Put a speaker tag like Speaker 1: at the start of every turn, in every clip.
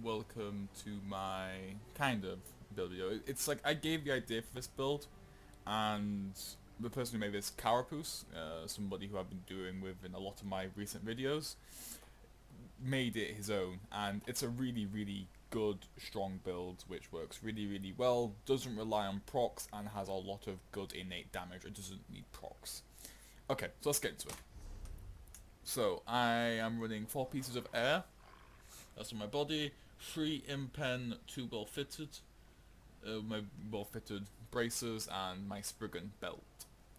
Speaker 1: welcome to my kind of build video. It's like I gave the idea for this build, and the person who made this, Carapace, somebody who I've been doing with in a lot of my recent videos, made it his own, and it's a really, really good, strong build which works really, really well, doesn't rely on procs, and has a lot of good innate damage. It doesn't need procs. Okay, so let's get into it. So, I am running 4 pieces of air. That's on my body. 3 impen, 2 well fitted. My well fitted bracers and my Spriggan belt.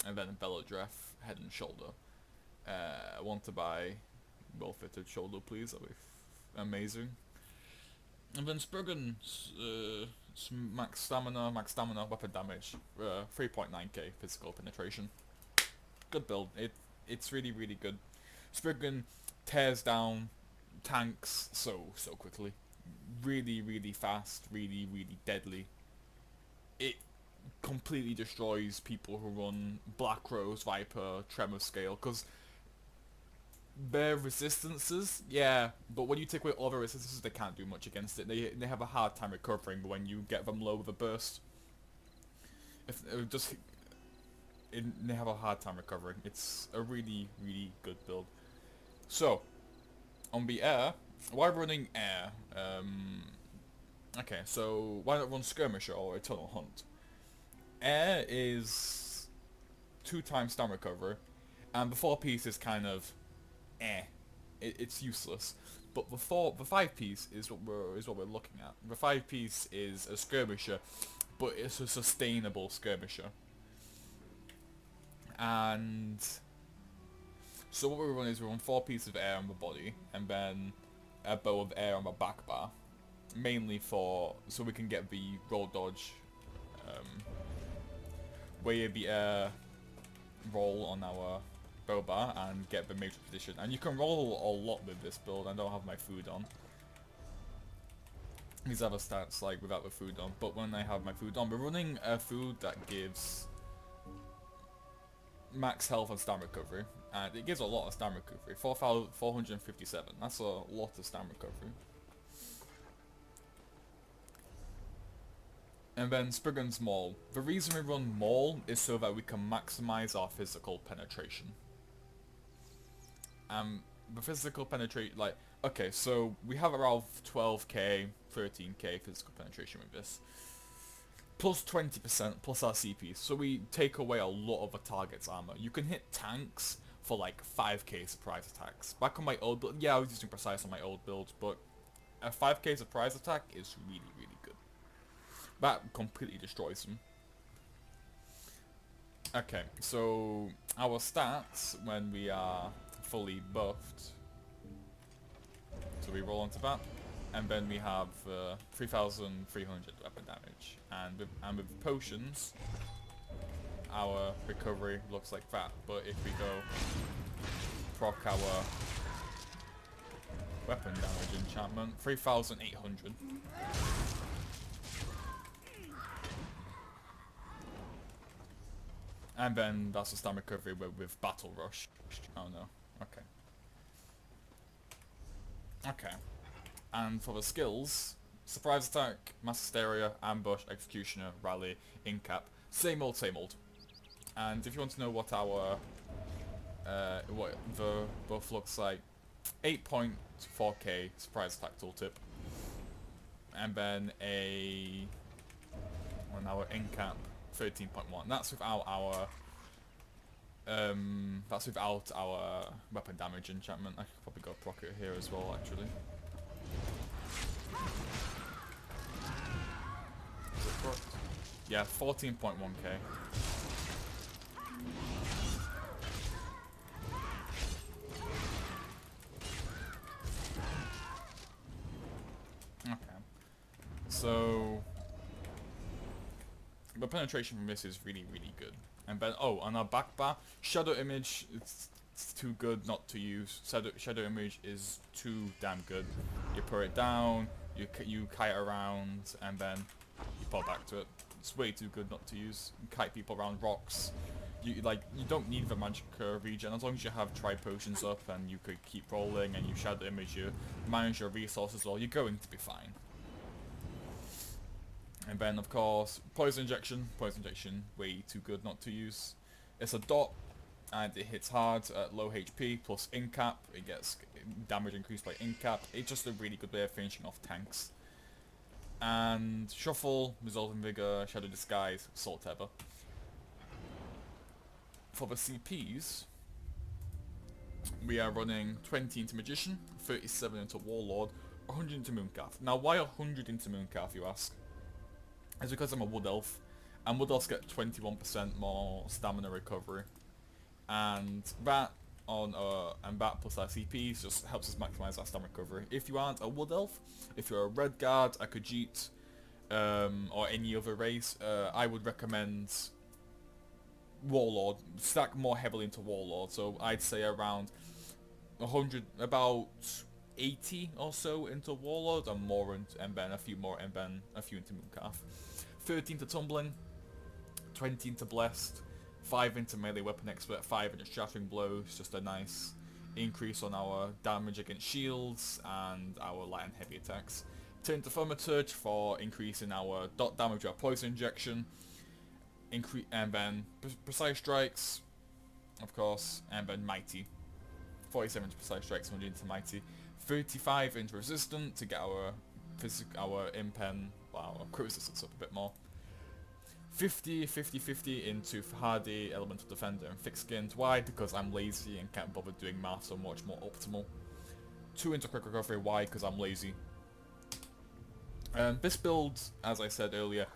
Speaker 1: And then a Belladref head and shoulder. I want to buy well fitted shoulder, please. That'd be amazing. And then Spriggan, max stamina, weapon damage, 3.9k physical penetration. Good build. It's really, really good. Spriggan tears down tanks so quickly. Really, really fast, really, really deadly. It completely destroys people who run Black Rose, Viper, Tremor Scale, because their resistances, yeah, but when you take away all their resistances, they can't do much against it. They have a hard time recovering when you get them low with a burst. If just they have a hard time recovering. It's a really, really good build. So, on the air, why running air? Okay, so why not run Skirmisher or Eternal Hunt? Air is 2 times stun recovery, and the 4 piece is kind of it's useless. But the 5 piece is what we're looking at. The 5 piece is a Skirmisher, but it's a sustainable Skirmisher. And so what we run is we run 4 pieces of air on the body, and then a bow of air on the back bar, mainly so we can get the roll dodge, way of the air roll on our bow bar and get the matrix position. And you can roll a lot with this build. I don't have my food on. These other stats like without the food on, but when I have my food on, we're running a food that gives max health and stam recovery, and it gives a lot of stam recovery. 4,457. That's a lot of stam recovery. And then Spriggan's Maul. The reason we run Maul is so that we can maximize our physical penetration. The physical penetration, like, okay, so we have around 12k, 13k physical penetration with this. Plus 20% plus our CP, so we take away a lot of the target's armor. You can hit tanks for like 5k surprise attacks. Back on my old build, yeah, I was using precise on my old build, but a 5k surprise attack is really, really good. That completely destroys them. Okay, so our stats when we are fully buffed. So we roll onto that, and then we have 3,300 weapon damage, and with potions, our recovery looks like that. But if we go proc our weapon damage enchantment, 3,800. And then that's a stam recovery with Battle Rush. Oh no. Okay. Okay. And for the skills, Surprise Attack, Mass Hysteria, Ambush, Executioner, Rally, Incap. Same old, same old. And if you want to know what our what the buff looks like, 8.4k Surprise Attack tooltip. And then on our Incap, 13.1. That's without our weapon damage enchantment. I could probably go proc it here as well, actually. Is it proc? Yeah, 14.1k. Okay. So the penetration from this is really, really good. And then, on our back bar, Shadow Image, it's too good not to use. Shadow Image is too damn good. You put it down, you kite around, and then you fall back to it. It's way too good not to use. You kite people around rocks, you don't need the magic regen as long as you have tri-potions up and you could keep rolling and you shadow image, you manage your resources well, you're going to be fine. And then of course, poison injection, way too good not to use. It's a dot, and it hits hard at low HP, plus incap, it gets damage increased by incap. It's just a really good way of finishing off tanks. And Shuffle, Resolving Vigor, Shadow Disguise, Salt Tether. For the CPs, we are running 20 into Magician, 37 into Warlord, 100 into Mooncalf. Now why 100 into Mooncalf, you ask? It's because I'm a Wood Elf, and Wood Elves get 21% more stamina recovery. And that plus our CPs just helps us maximize our stamina recovery. If you aren't a Wood Elf, if you're a Red Guard, a Khajiit, or any other race, I would recommend Warlord. Stack more heavily into Warlord, so I'd say around 100, about 80 or so into Warlord, and more and then a few more, and then a few into Mooncalf. 13 to Tumbling, 20 into Blessed, 5 into Melee Weapon Expert, 5 into Shattering Blows, just a nice increase on our damage against shields and our light and heavy attacks. 10 to Thaumaturge for increasing our dot damage with our Poison Injection, and then Precise Strikes, of course, and then Mighty. 47 into Precise Strikes, 100 into Mighty. 35 into Resistant to get our impen, well, our crit resistance up a bit more. 50 into Hardy, Elemental Defender, and Thick Skinned. Why? Because I'm lazy and can't bother doing math, so much more optimal. 2 into Quick Recovery. Why? Because I'm lazy. This build, as I said earlier,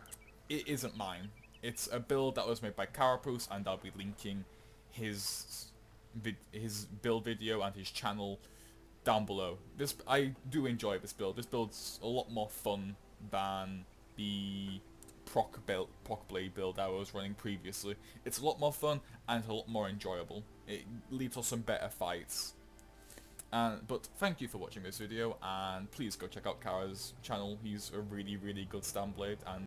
Speaker 1: it isn't mine. It's a build that was made by Carapace, and I'll be linking his build video and his channel down below. I do enjoy this build. This build's a lot more fun than the proc blade build I was running previously. It's a lot more fun and it's a lot more enjoyable. It leads to some better fights. But thank you for watching this video, and please go check out Kahra's channel. He's a really, really good Stamblade, and